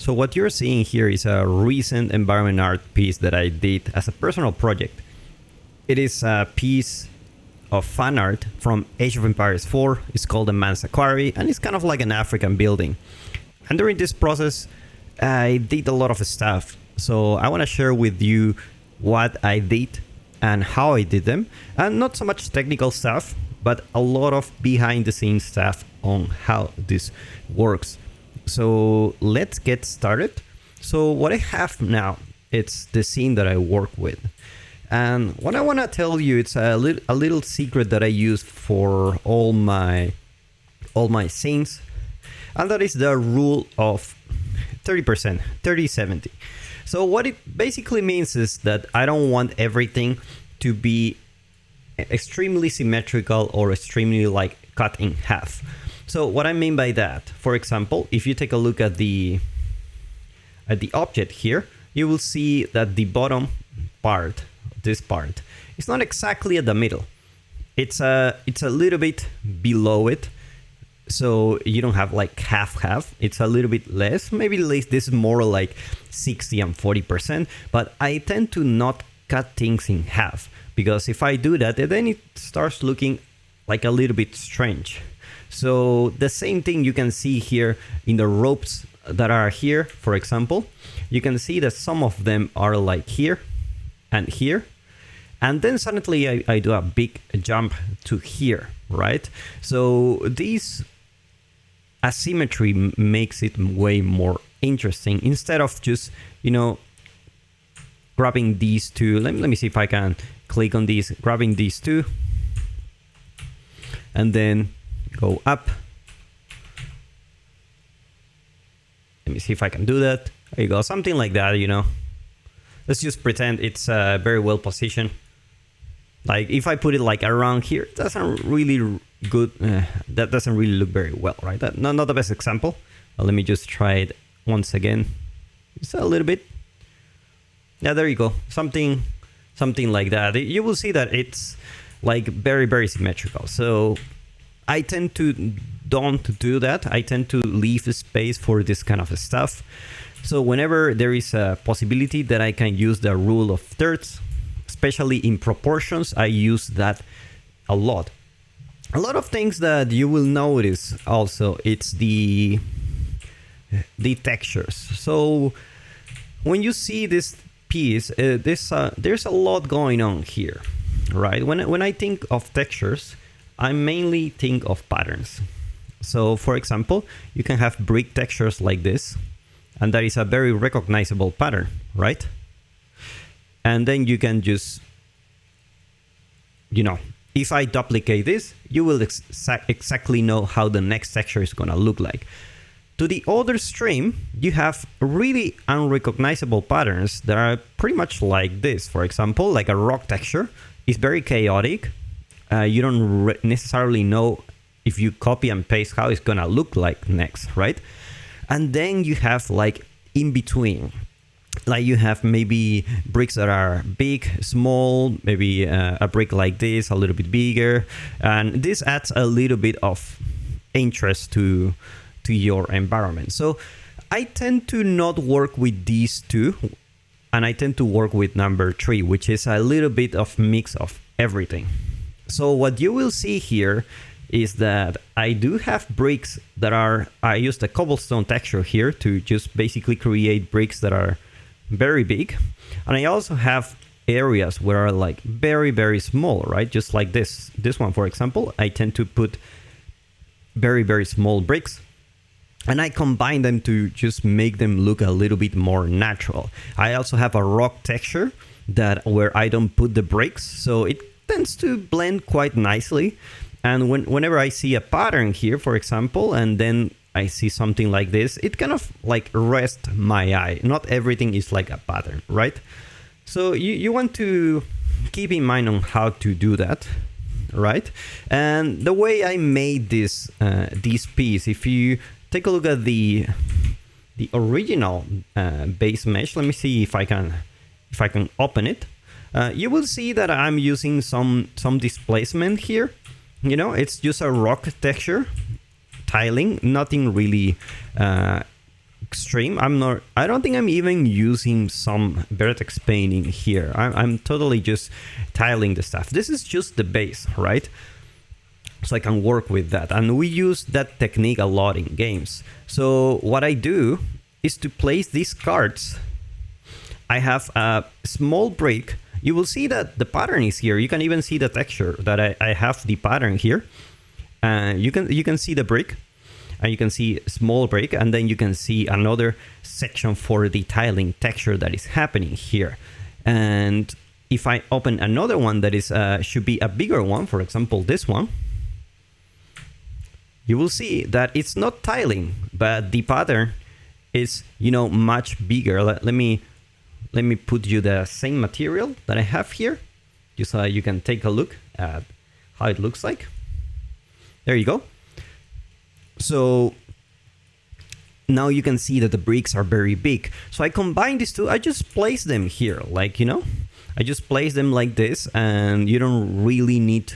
So what you're seeing here is a recent environment art piece that I did as a personal project. It is a piece of fan art from Age of Empires 4. It's called the Mansa Quarry, and it's kind of like an African building. And during this process, I did a lot of stuff. So I want to share with you what I did and how I did them. And not so much technical stuff, but a lot of behind the scenes stuff on how this works. So let's get started. So what I have now, it's the scene that I work with. And what I want to tell you, it's a little secret that I use for all my scenes. And that is the rule of 30%, 30-70. So what it basically means is that I don't want everything to be extremely symmetrical or extremely like cut in half. So what I mean by that, for example, if you take a look at the object here, you will see that the bottom part, this part, is not exactly at the middle. It's a little bit below it. So you don't have like half. It's a little bit less. Maybe this is more like 60 and 40%. But I tend to not cut things in half, because if I do that, then it starts looking like a little bit strange. So the same thing you can see here in the ropes that are here, for example. You can see that some of them are like here and here. And then suddenly I do a big jump to here, right? So this asymmetry makes it way more interesting, instead of just, grabbing these two. Let me see if I can click on these, grabbing these two, and then go up. Let me see if I can do that. There you go, something like that, Let's just pretend it's very well positioned. Like if I put it like around here, it doesn't really good. That doesn't really look very well, right? Not the best example. Let me just try it once again. Just a little bit. Yeah, there you go. Something like that. You will see that it's like very, very symmetrical. So I tend to don't do that. I tend to leave space for this kind of stuff. So whenever there is a possibility that I can use the rule of thirds, especially in proportions, I use that a lot. A lot of things that you will notice also, it's the textures. So when you see this piece, there's a lot going on here, right? When I think of textures, I mainly think of patterns. So for example, you can have brick textures like this, and that is a very recognizable pattern, right? And then you can just, if I duplicate this, you will exactly know how the next texture is gonna look like. To the other extreme, you have really unrecognizable patterns that are pretty much like this. For example, like a rock texture is very chaotic. You don't necessarily know if you copy and paste how it's gonna look like next, right? And then you have like in between. Like you have maybe bricks that are big, small, maybe a brick like this, a little bit bigger. And this adds a little bit of interest to your environment. So I tend to not work with these two, and I tend to work with number 3, which is a little bit of mix of everything. So what you will see here is that I do have bricks that I used a cobblestone texture here to just basically create bricks that are very big. And I also have areas where are like very, very small, right? Just like this one, for example, I tend to put very, very small bricks, and I combine them to just make them look a little bit more natural. I also have a rock texture where I don't put the bricks, so it tends to blend quite nicely. And whenever I see a pattern here, for example, and then I see something like this, it kind of like rests my eye. Not everything is like a pattern, right? So you want to keep in mind on how to do that, right? And the way I made this piece, if you take a look at the original base mesh, let me see if I can open it. You will see that I'm using some displacement here. It's just a rock texture tiling, nothing really extreme. I don't think I'm even using some vertex painting here. I'm totally just tiling the stuff. This is just the base, right? So I can work with that. And we use that technique a lot in games. So what I do is to place these cards. I have a small brick. You will see that the pattern is here. You can even see the texture that I have the pattern here. You can see the brick, and you can see a small brick, and then you can see another section for the tiling texture that is happening here. And if I open another one that is should be a bigger one, for example this one, you will see that it's not tiling, but the pattern is, you know, much bigger. Let me put you the same material that I have here, just so you can take a look at how it looks like. There you go. So now you can see that the bricks are very big. So I combine these two. I just place them here, like, you know, I just place them like this, and you don't really need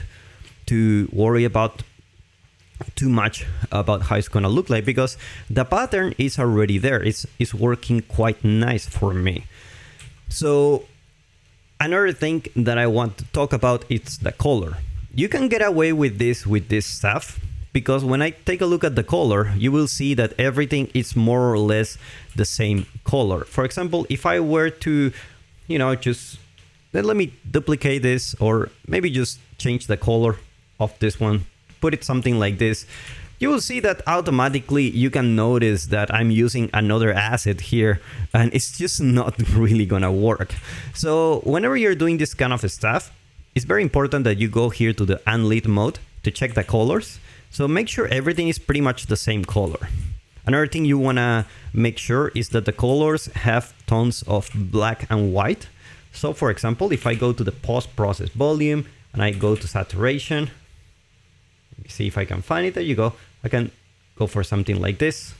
to worry about too much about how it's gonna look like, because the pattern is already there. It's working quite nice for me. So another thing that I want to talk about is the color. You can get away with this stuff, because when I take a look at the color, you will see that everything is more or less the same color. For example, if I were to, you know, just let me duplicate this, or maybe just change the color of this one, put it something like this, you will see that automatically you can notice that I'm using another asset here, and it's just not really gonna work. So whenever you're doing this kind of stuff, it's very important that you go here to the unlit mode to check the colors. So make sure everything is pretty much the same color. Another thing you wanna make sure is that the colors have tones of black and white. So for example, if I go to the post-process volume and I go to saturation, let me see if I can find it. There you go. I can go for something like this.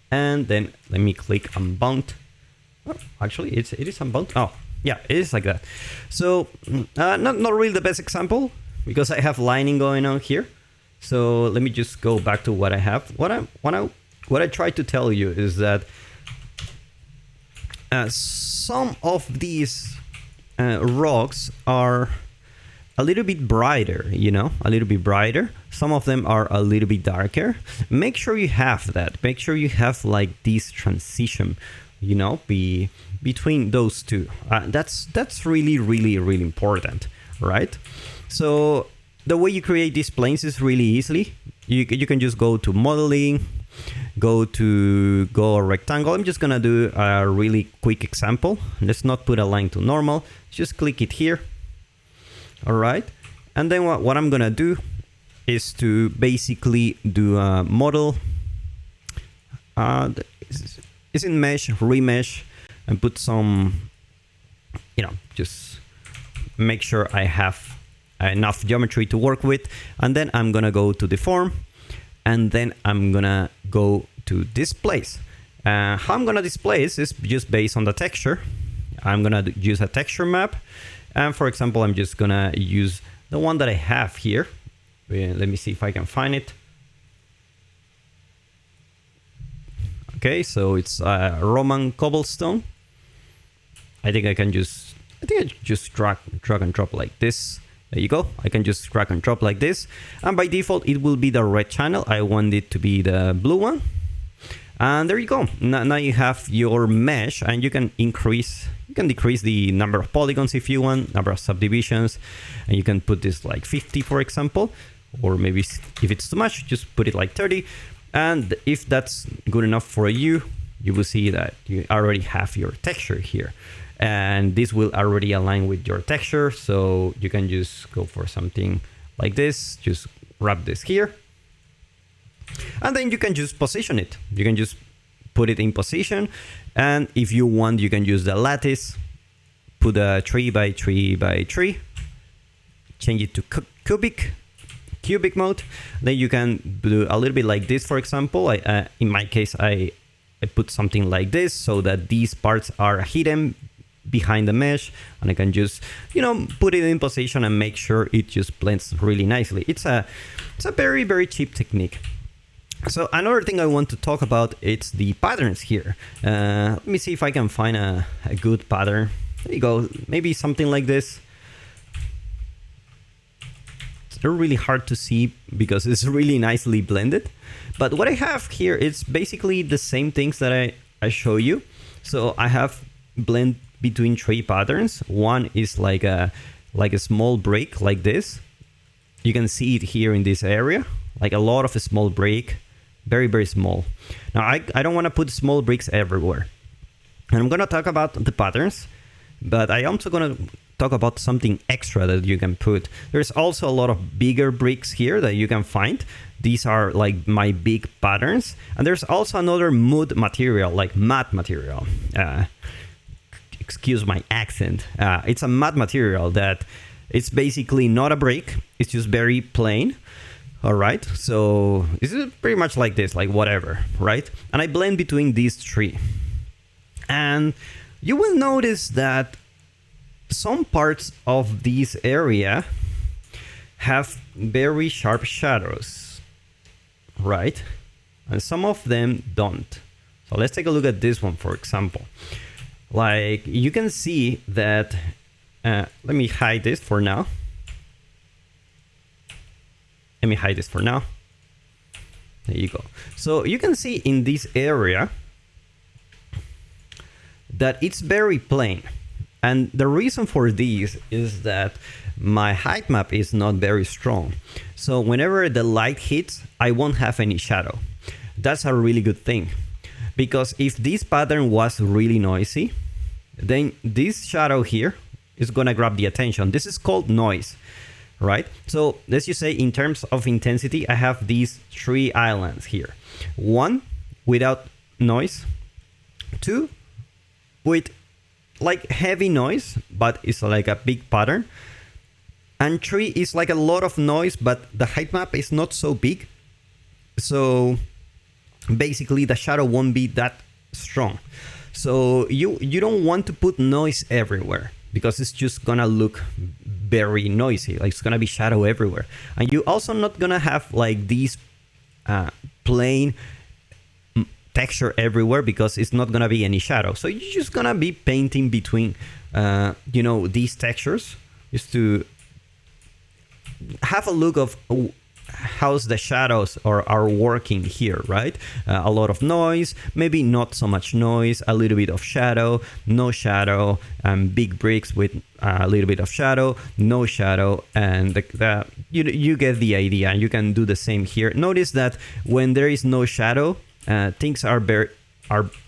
And then let me click unbound. Oh, actually, it is unbound. Oh, yeah, it is like that. So not really the best example, because I have lining going on here. So let me just go back to what I have. What I try to tell you is that some of these rocks are a little bit brighter, you know, a little bit brighter. Some of them are a little bit darker. Make sure you have that. Make sure you have like this transition, you know, between those two. That's really, really, really important, right? So the way you create these planes is really easily. You can just go to modeling, go rectangle. I'm just gonna do a really quick example. Let's not put a line to normal. Just click it here. All right, and then what I'm gonna do is to basically do a model. It's in mesh, remesh, and put some, you know, just make sure I have enough geometry to work with. And then I'm gonna go to deform, and then I'm gonna go to displace. How I'm gonna displace is just based on the texture. I'm gonna use a texture map. And for example, I'm just gonna use the one that I have here. Let me see if I can find it. Okay, so it's Roman cobblestone. I think I just drag and drop like this. There you go. I can just drag and drop like this. And by default, it will be the red channel. I want it to be the blue one. And there you go. Now you have your mesh, and you can decrease the number of polygons if you want, number of subdivisions, and you can put this like 50, for example, or maybe if it's too much, just put it like 30. And if that's good enough for you, you will see that you already have your texture here, and this will already align with your texture. So you can just go for something like this, just wrap this here. And then you can just position it. You can just put it in position. And if you want, you can use the lattice, put a 3 by 3 by 3, change it to cubic mode. Then you can do a little bit like this, for example. In my case, I put something like this so that these parts are hidden behind the mesh, and I can just, you know, put it in position and make sure it just blends really nicely. It's a very, very cheap technique. So another thing I want to talk about, it's the patterns here. Let me see if I can find a good pattern. There you go. Maybe something like this. They're really hard to see because it's really nicely blended. But what I have here is basically the same things that I show you. So I have blend between 3 patterns. One is like a small break like this. You can see it here in this area, like a lot of a small break, very, very small. Now I don't want to put small breaks everywhere. And I'm going to talk about the patterns, but I also going to talk about something extra that you can put. There's also a lot of bigger bricks here that you can find. These are like my big patterns. And there's also another mud material, like matte material. Excuse my accent. It's a matte material that it's basically not a brick. It's just very plain. All right. So this is pretty much like this, like whatever, right? And I blend between these 3. And you will notice that some parts of this area have very sharp shadows, right? And some of them don't. So let's take a look at this one, for example. Like you can see that, let me hide this for now. Let me hide this for now. There you go. So you can see in this area that it's very plain. And the reason for this is that my height map is not very strong. So whenever the light hits, I won't have any shadow. That's a really good thing. Because if this pattern was really noisy, then this shadow here is gonna grab the attention. This is called noise, right? So let's just say in terms of intensity, I have these 3 islands here. 1 without noise, 2 with like heavy noise, but it's like a big pattern. And 3 is like a lot of noise, but the height map is not so big. So basically the shadow won't be that strong. So you don't want to put noise everywhere because it's just gonna look very noisy. Like it's gonna be shadow everywhere. And you also not gonna have like these plain texture everywhere because it's not gonna be any shadow. So you're just gonna be painting between you know, these textures just to have a look of how's the shadows are working here, right? A lot of noise, maybe not so much noise, a little bit of shadow, no shadow, big bricks with a little bit of shadow, no shadow, and you get the idea. You can do the same here. Notice that when there is no shadow, things are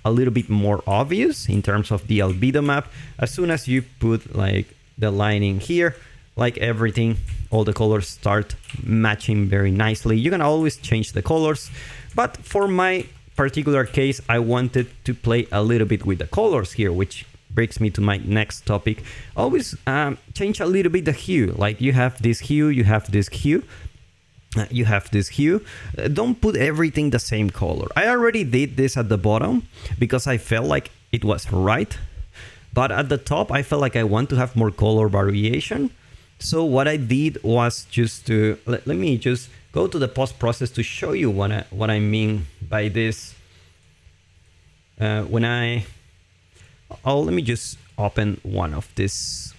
a little bit more obvious in terms of the albedo map. As soon as you put like the lining here, like everything, all the colors start matching very nicely. You can always change the colors, but for my particular case, I wanted to play a little bit with the colors here, which brings me to my next topic. Always change a little bit the hue. Like you have this hue, you have this hue, you have this hue. Don't put everything the same color. I already did this at the bottom because I felt like it was right, but at the top I felt like I want to have more color variation. So what I did was just to let me just go to the post process to show you what I mean by this. Let me just open one of this.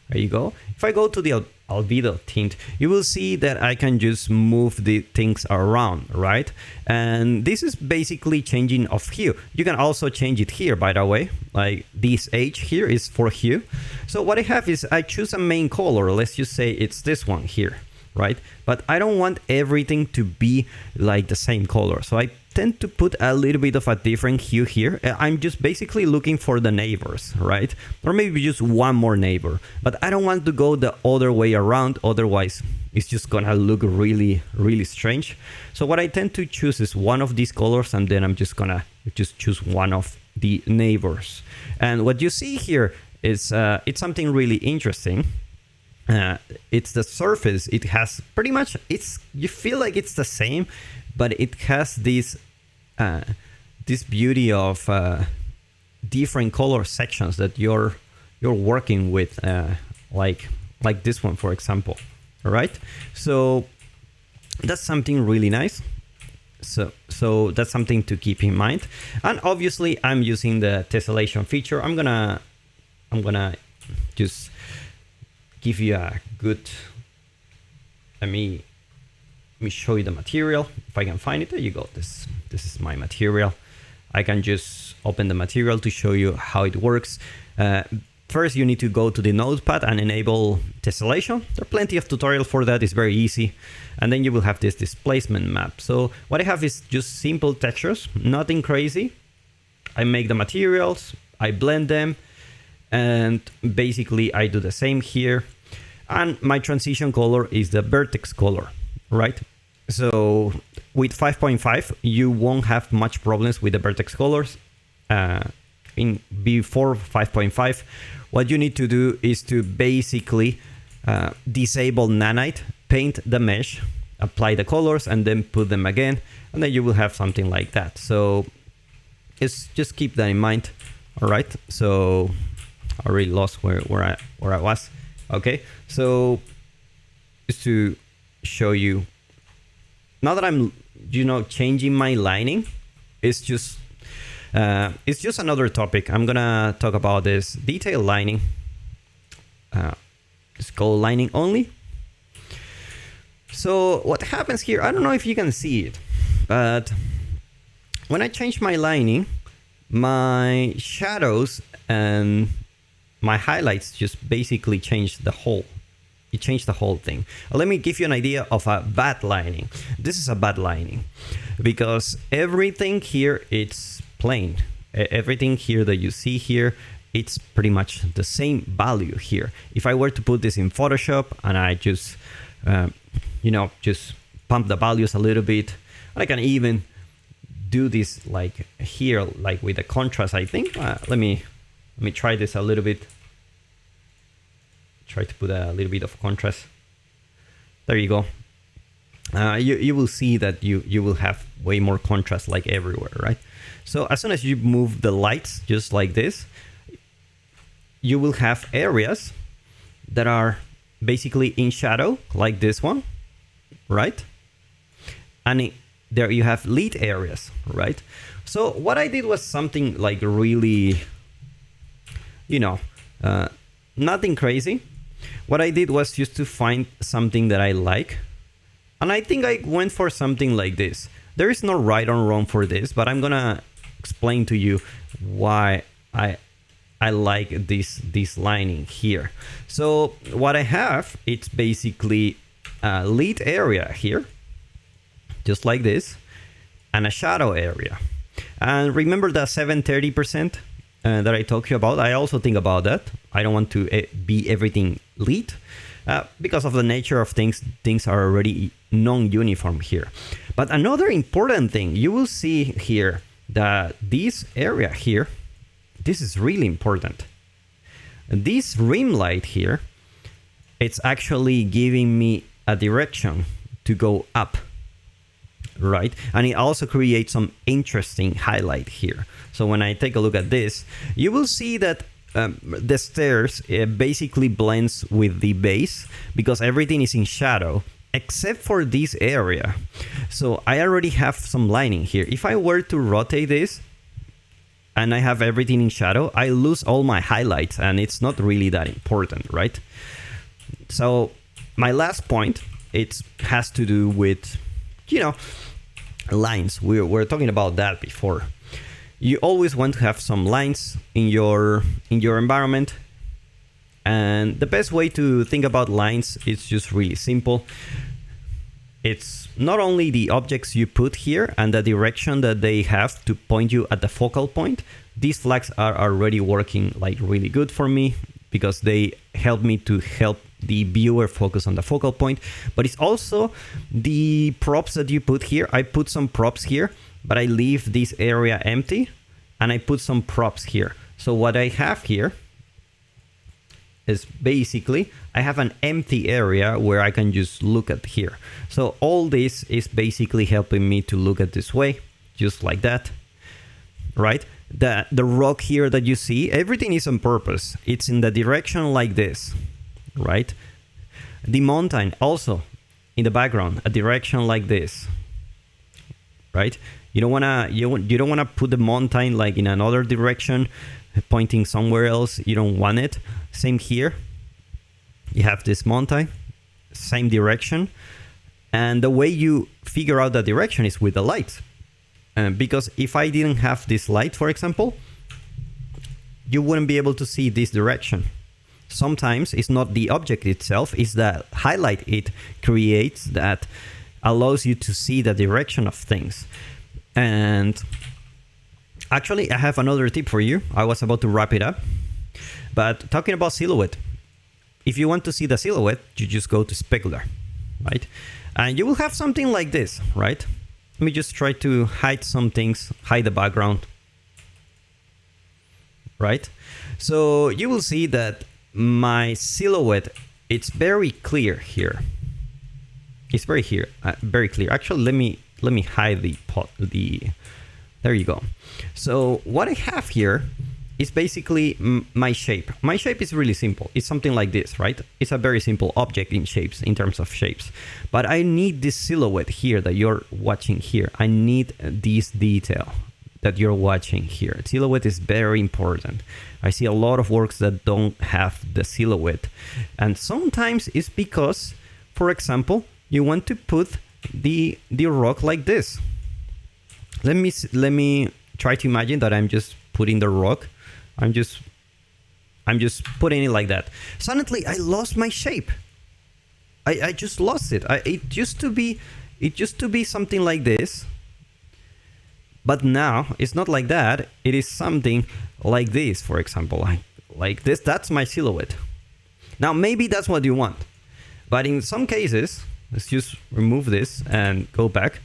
There you go. If I go to the albedo tint, you will see that I can just move the things around, right? And this is basically changing of hue. You can also change it here, by the way. Like this H here is for hue. So what I have is I choose a main color. Let's just say it's this one here, right? But I don't want everything to be like the same color. So I tend to put a little bit of a different hue here. I'm just basically looking for the neighbors, right? Or maybe just one more neighbor, but I don't want to go the other way around. Otherwise it's just gonna look really, really strange. So what I tend to choose is one of these colors, and then I'm just gonna choose one of the neighbors. And what you see here is it's something really interesting. It's the surface. It has pretty much, you feel like it's the same, but it has this beauty of different color sections that you're working with, like this one, for example. All right, so that's something really nice. So that's something to keep in mind. And obviously I'm using the tessellation feature. I'm gonna just give you a good, let me show you the material. If I can find it, there you go. This is my material. I can just open the material to show you how it works. First, you need to go to the notepad and enable tessellation. There are plenty of tutorials for that. It's very easy. And then you will have this displacement map. So what I have is just simple textures, nothing crazy. I make the materials, I blend them, and basically I do the same here. And my transition color is the vertex color, right? So with 5.5, you won't have much problems with the vertex colors. Before 5.5, what you need to do is to basically disable Nanite, paint the mesh, apply the colors, and then put them again, and then you will have something like that. So just keep that in mind. All right. So I already lost where I was. Okay. So just to show you, now that I'm changing my lining, it's just another topic. I'm gonna talk about this detail lining. It's called lining only. So what happens here, I don't know if you can see it, but when I change my lining, my shadows and my highlights just basically changed the whole. It changed the whole thing. Let me give you an idea of a bad lining. This is a bad lining because everything here, it's plain. Everything here that you see here, it's pretty much the same value here. If I were to put this in Photoshop and I just, just pump the values a little bit, I can even do this like here, like with the contrast, I think. Let me try this a little bit. Try to put a little bit of contrast. There you go. You will see that you will have way more contrast like everywhere, right? So as soon as you move the lights just like this, you will have areas that are basically in shadow, like this one, right? And there you have lit areas, right? So what I did was something like really, nothing crazy. What I did was just to find something that I like. And I think I went for something like this. There is no right or wrong for this, but I'm gonna explain to you why I like this lining here. So what I have, it's basically a lit area here, just like this, and a shadow area. And remember the 730% that I talked to you about? I also think about that. I don't want to be everything lit. Because of the nature of things are already non-uniform here. But another important thing, you will see here that this area here, this is really important. This rim light here, it's actually giving me a direction to go up, right? And it also creates some interesting highlight here. So when I take a look at this, you will see that the stairs basically blends with the base because everything is in shadow except for this area. So I already have some lining here. If I were to rotate this and I have everything in shadow, I lose all my highlights and it's not really that important, right? So my last point, it has to do with, lines. We're talking about that before. You always want to have some lines in your environment. And the best way to think about lines is just really simple. It's not only the objects you put here and the direction that they have to point you at the focal point. These flags are already working like really good for me because they help me to help the viewer focus on the focal point. But it's also the props that you put here. I put some props here, but I leave this area empty and I put some props here. So what I have here is basically I have an empty area where I can just look at here. So all this is basically helping me to look at this way, just like that, right? The rock here that you see, everything is on purpose. It's in the direction like this, right? The mountain also in the background, a direction like this. right? You don't wanna put the mountain like in another direction, pointing somewhere else. You don't want it. Same here. You have this mountain, same direction, and the way you figure out the direction is with the lights. Because if I didn't have this light, for example, you wouldn't be able to see this direction. Sometimes it's not the object itself, it's the highlight it creates that allows you to see the direction of things. And actually, I have another tip for you. I was about to wrap it up, but talking about silhouette, if you want to see the silhouette, you just go to specular, right? And you will have something like this, right? Let me just try to hide some things, hide the background, right? So you will see that my silhouette, it's very clear here. It's very clear. Actually, let me hide the. There you go. So what I have here is basically my shape. My shape is really simple. It's something like this, right? It's a very simple object in shapes, in terms of shapes. But I need this silhouette here that you're watching here. I need this detail that you're watching here. Silhouette is very important. I see a lot of works that don't have the silhouette. And sometimes it's because, for example, you want to put the rock like this. Let me try to imagine that I'm just putting the rock. I'm just putting it like that. Suddenly I lost my shape. I just lost it. It used to be something like this. But now it's not like that. It is something like this, for example, like this. That's my silhouette. Now maybe that's what you want. But in some cases, let's just remove this and go back.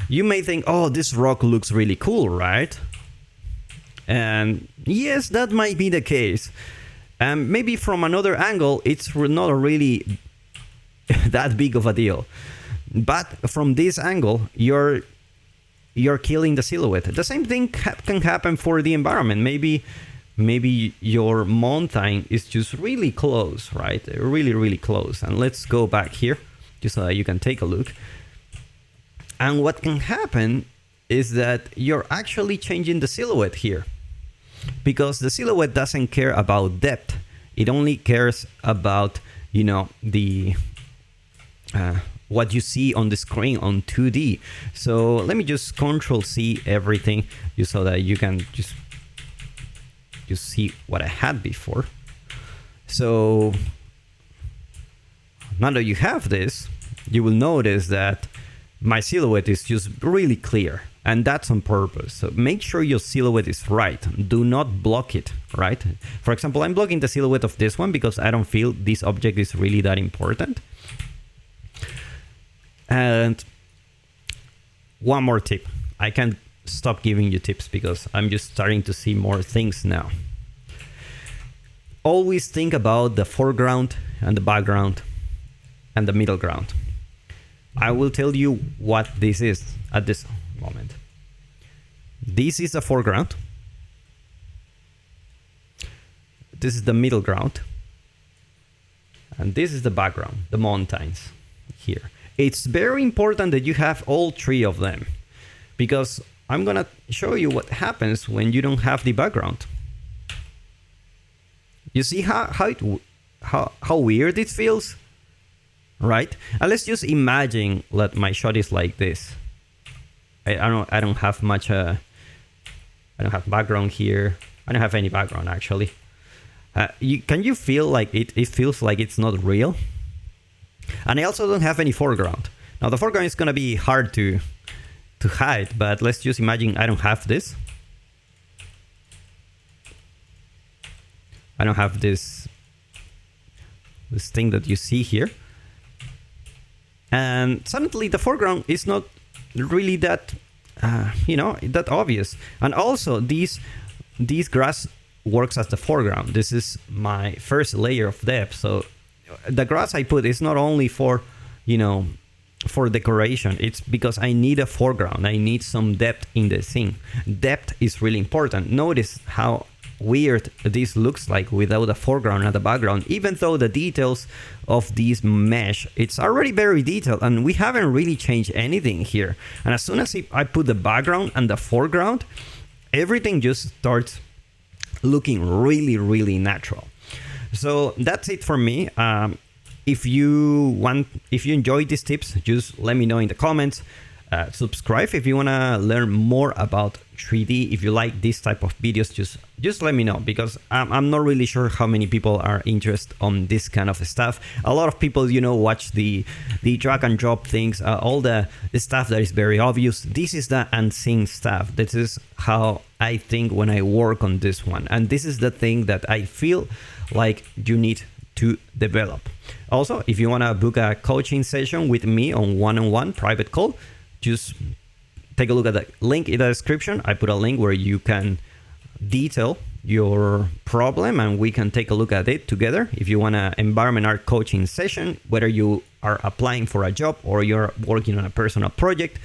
You may think, oh, this rock looks really cool, right? And yes, that might be the case. And maybe from another angle, it's not really that big of a deal. But from this angle, you're killing the silhouette. The same thing can happen for the environment. Maybe your mountain is just really close, right? Really, really close. And let's go back here just so that you can take a look. And what can happen is that you're actually changing the silhouette here, because the silhouette doesn't care about depth. It only cares about, the what you see on the screen on 2D. So let me just Control C everything just so that you can just see what I had before. So now that you have this, you will notice that my silhouette is just really clear, and that's on purpose. So make sure your silhouette is right. Do not block it, right? For example, I'm blocking the silhouette of this one because I don't feel this object is really that important. And one more tip. I can't stop giving you tips because I'm just starting to see more things now. Always think about the foreground and the background and the middle ground. I will tell you what this is at this moment. This is the foreground. This is the middle ground. And this is the background, the mountains here. It's very important that you have all three of them, because I'm gonna show you what happens when you don't have the background. You see how weird it feels? Right? And let's just imagine that my shot is like this. I don't have much. I don't have background here. I don't have any background actually. Can you feel like it feels like it's not real? And I also don't have any foreground. Now the foreground is gonna be hard to hide, but let's just imagine I don't have this. I don't have this thing that you see here. And suddenly the foreground is not really that, that obvious. And also this grass works as the foreground. This is my first layer of depth. So the grass I put is not only for, for decoration. It's because I need a foreground. I need some depth in the scene. Depth is really important. Notice how weird this looks like without a foreground and a background, even though the details of this mesh, it's already very detailed and we haven't really changed anything here. And as soon as I put the background and the foreground, everything just starts looking really, really natural. So that's it for me. If you enjoyed these tips, just let me know in the comments. Subscribe if you want to learn more about 3D. If you like this type of videos, just let me know, because I'm not really sure how many people are interested on this kind of stuff. A lot of people, watch the drag and drop things, all the stuff that is very obvious. This is the unseen stuff. This is how I think when I work on this one, and this is the thing that I feel like you need to develop. Also, if you want to book a coaching session with me on one-on-one private call, just take a look at the link in the description. I put a link where you can detail your problem and we can take a look at it together. If you want an environment art coaching session, whether you are applying for a job or you're working on a personal project,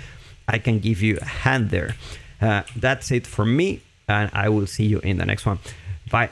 I can give you a hand there. That's it for me, and I will see you in the next one. Bye.